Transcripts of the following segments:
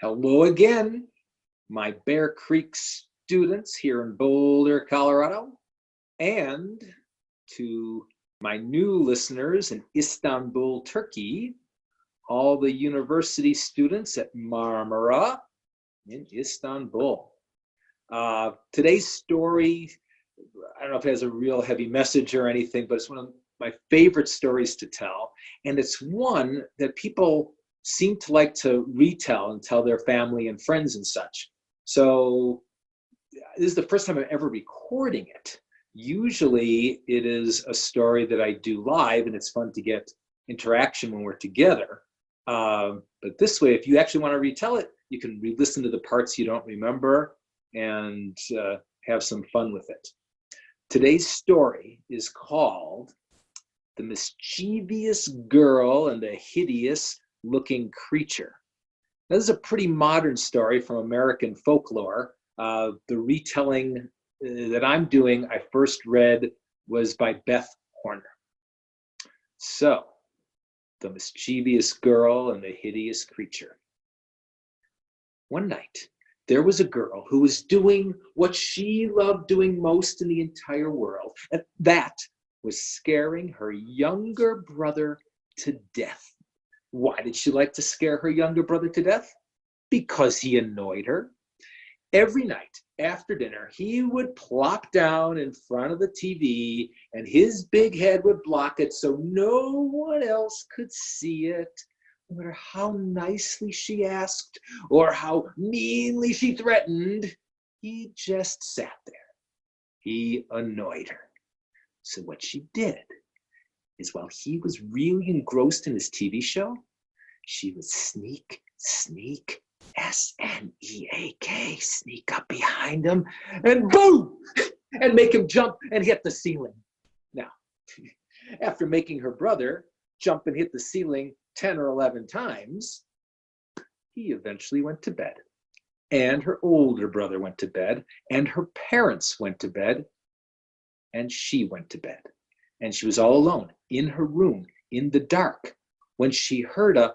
Hello again, my Bear Creek students here in Boulder, Colorado, and to my new listeners in Istanbul, Turkey, all the university students at Marmara in Istanbul. Today's story, I don't know if it has a real heavy message or anything, but it's one of my favorite stories to tell. And it's one that people seem to like to retell and tell their family and friends and such. So this is the first time I'm ever recording it. Usually it is a story that I do live, and it's fun to get interaction when we're together. But this way, if you actually want to retell it, you can re-listen to the parts you don't remember and have some fun with it. Today's story is called The Mischievous Girl and the Hideous Looking Creature. Now, this is a pretty modern story from American folklore. The retelling that I'm doing, I first read, was by Beth Horner. So, The Mischievous Girl and the Hideous Creature. One night, there was a girl who was doing what she loved doing most in the entire world, and that was scaring her younger brother to death. Why did she like to scare her younger brother to death? Because he annoyed her. Every night after dinner, he would plop down in front of the TV and his big head would block it so no one else could see it. No matter how nicely she asked or how meanly she threatened, he just sat there. He annoyed her. So what she did is, while he was really engrossed in his TV show, she would sneak, S-N-E-A-K, sneak up behind him and boom, and make him jump and hit the ceiling. Now, after making her brother jump and hit the ceiling 10 or 11 times, he eventually went to bed. And her older brother went to bed, and her parents went to bed, and she went to bed. And she was all alone in her room in the dark when she heard a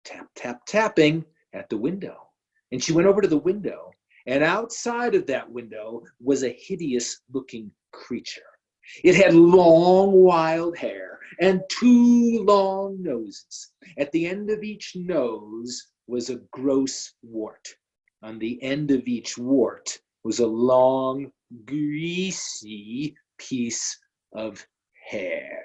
tap, tap, tapping at the window. And she went over to the window, and outside of that window was a hideous looking creature. It had long, wild hair and 2 long noses. At the end of each nose was a gross wart. On the end of each wart was a long, greasy piece of hair.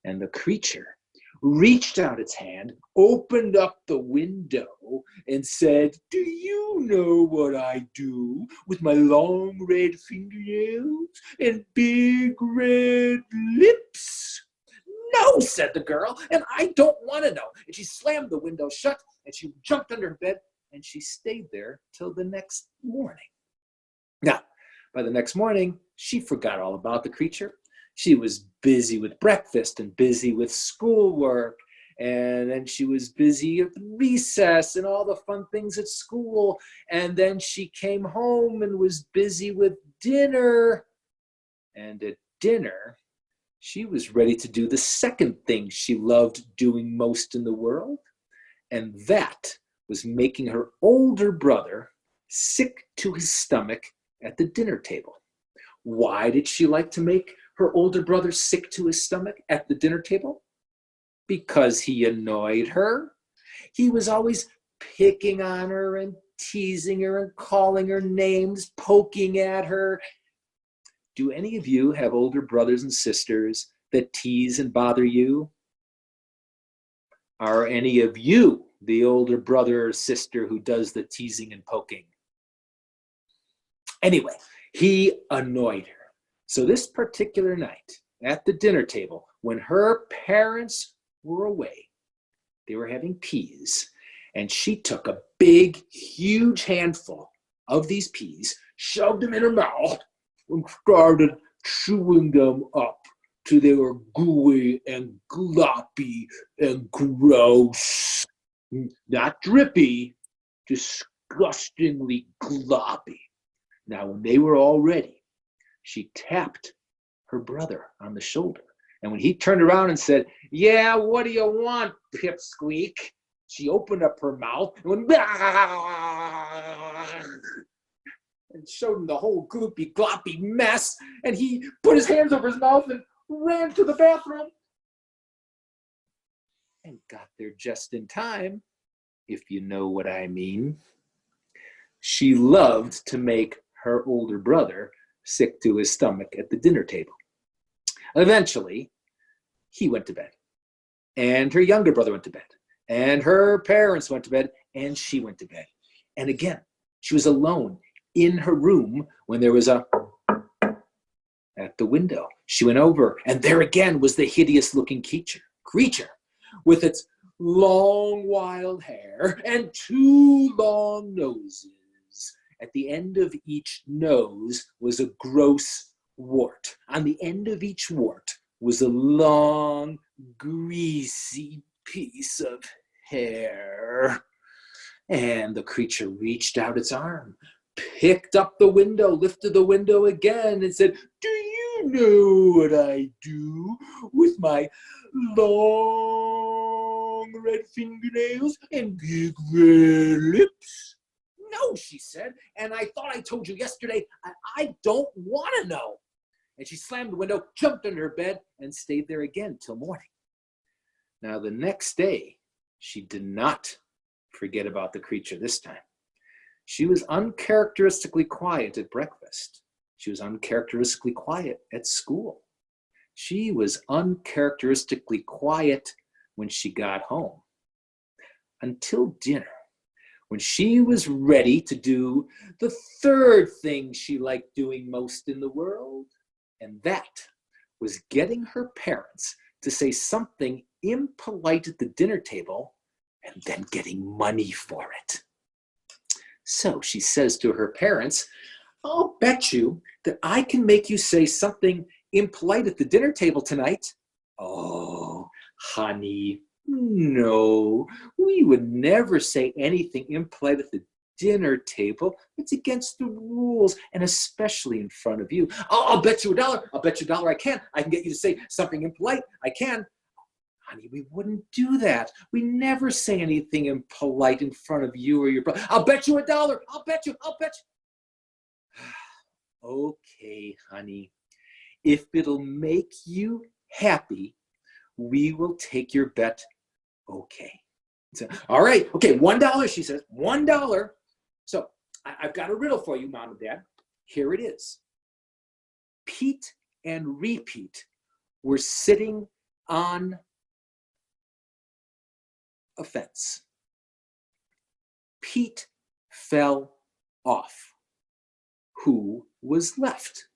And the creature reached out its hand, opened up the window, and said, "Do you know what I do with my long red fingernails and big red lips?" "No," said the girl, "and I don't want to know." And she slammed the window shut, and she jumped under her bed, and she stayed there till the next morning. Now, by the next morning, she forgot all about the creature. She was busy with breakfast and busy with schoolwork, and then she was busy at recess and all the fun things at school, and then she came home and was busy with dinner. And at dinner, she was ready to do the second thing she loved doing most in the world, and that was making her older brother sick to his stomach at the dinner table. Why did she like to make her older brother sick to his stomach at the dinner table? Because he annoyed her. He was always picking on her and teasing her and calling her names, poking at her. Do any of you have older brothers and sisters that tease and bother you? Are any of you the older brother or sister who does the teasing and poking? Anyway, he annoyed her. So this particular night at the dinner table, when her parents were away, they were having peas, and she took a big, huge handful of these peas, shoved them in her mouth, and started chewing them up till they were gooey and gloppy and gross. Not drippy, disgustingly gloppy. Now, when they were all ready, she tapped her brother on the shoulder. And when he turned around and said, "Yeah, what do you want, pipsqueak?" She opened up her mouth and went, and showed him the whole gloopy, gloppy mess. And he put his hands over his mouth and ran to the bathroom. And got there just in time, if you know what I mean. She loved to make her older brother sick to his stomach at the dinner table. Eventually, he went to bed, and her younger brother went to bed, and her parents went to bed, and she went to bed. And again, she was alone in her room when there was a at the window. She went over, and there again was the hideous-looking creature with its long, wild hair and two long noses. At the end of each nose was a gross wart. On the end of each wart was a long, greasy piece of hair. And the creature reached out its arm, picked up the window, lifted the window again, and said, "Do you know what I do with my long red fingernails and big red lips?" "No," she said, "and I thought I told you yesterday. I don't want to know." And she slammed the window, jumped under her bed, and stayed there again till morning. Now the next day, she did not forget about the creature this time. She was uncharacteristically quiet at breakfast. She was uncharacteristically quiet at school. She was uncharacteristically quiet when she got home. Until dinner, when she was ready to do the third thing she liked doing most in the world, and that was getting her parents to say something impolite at the dinner table and then getting money for it. So she says to her parents, "I'll bet you that I can make you say something impolite at the dinner table tonight." "Oh, honey, no, we would never say anything impolite at the dinner table. It's against the rules, and especially in front of you." I'll bet you $1. I'll bet you $1 I can. I can get you to say something impolite. I can." "Honey, we wouldn't do that. We never say anything impolite in front of you or your brother." "I'll bet you $1. I'll bet you. "Okay, honey. If it'll make you happy, we will take your bet. Okay." So, "All right. Okay, $1," she says. $1. So I've got a riddle for you, Mom and Dad. Here it is. Pete and Repeat were sitting on a fence. Pete fell off. Who was left?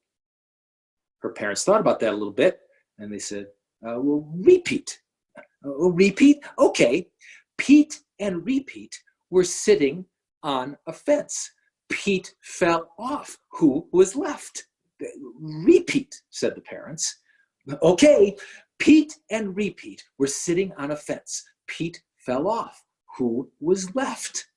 Her parents thought about that a little bit, and they said, "Well, Repeat." "Repeat? Okay." Pete and Repeat were sitting on a fence. Pete fell off. Who was left? "Repeat," said the parents. "Okay." Pete and Repeat were sitting on a fence. Pete fell off. Who was left?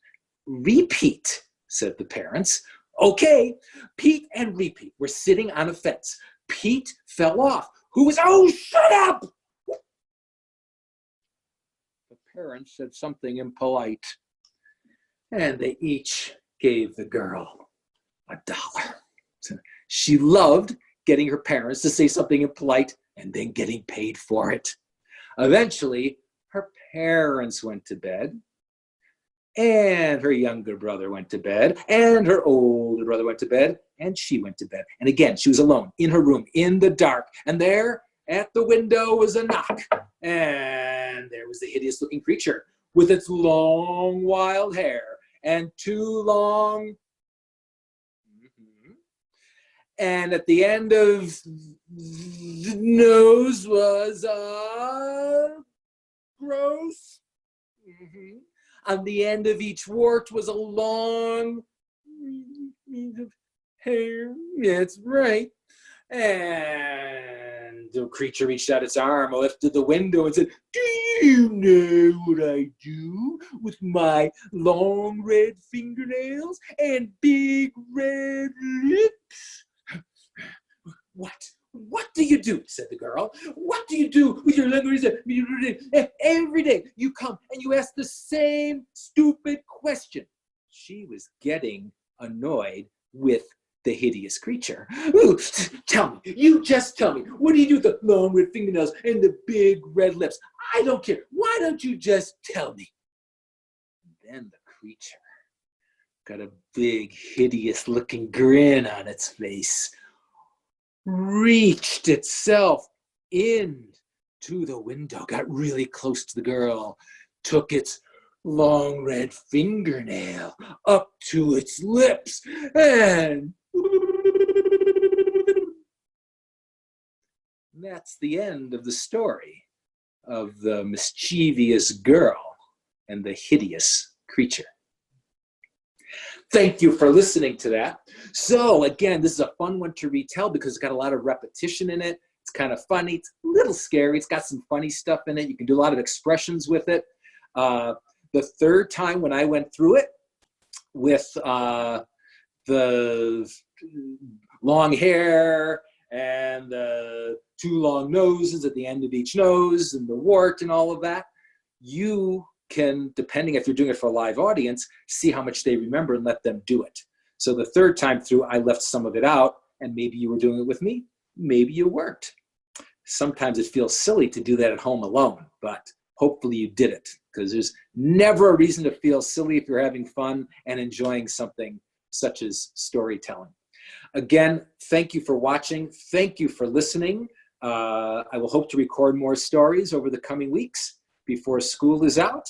"Repeat," said the parents. "Okay." Pete and Repeat were sitting on a fence. Pete fell off. Who was... "Oh, shut up!" The parents said something impolite, and they each gave the girl $1. She loved getting her parents to say something impolite and then getting paid for it. Eventually, her parents went to bed, and her younger brother went to bed, and her older brother went to bed, and she went to bed. And again, she was alone in her room in the dark, and there at the window was a knock, and there was the hideous-looking creature with its long, wild hair and two long... And at the end of the nose was a gross. On the end of each wart was a long hair. That's right. And the creature reached out its arm, lifted the window, and said, "Do you know what I do with my long red fingernails and big red lips?" What do you do, said the girl. What do you do with your language? Every day you come and you ask the same stupid question. She was getting annoyed with the hideous creature. Ooh, tell me, you just tell me, what do you do with the long red fingernails and the big red lips? I don't care. Why don't you just tell me? Then the creature got a big, hideous looking grin on its face, reached itself into the window, got really close to the girl, took its long red fingernail up to its lips, and that's the end of the story of the mischievous girl and the hideous creature. Thank you for listening to that. So again, this is a fun one to retell because it's got a lot of repetition in it. It's kind of funny. It's a little scary. It's got some funny stuff in it. You can do a lot of expressions with it. The third time when I went through it with the long hair and the two long noses at the end of each nose and the wart and all of that, you can, depending if you're doing it for a live audience, see how much they remember and let them do it. So the third time through, I left some of it out, and maybe you were doing it with me, maybe you weren't. Sometimes it feels silly to do that at home alone, but hopefully you did it, because there's never a reason to feel silly if you're having fun and enjoying something such as storytelling. Again, thank you for watching. Thank you for listening. I will hope to record more stories over the coming weeks before school is out,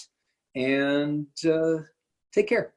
and take care.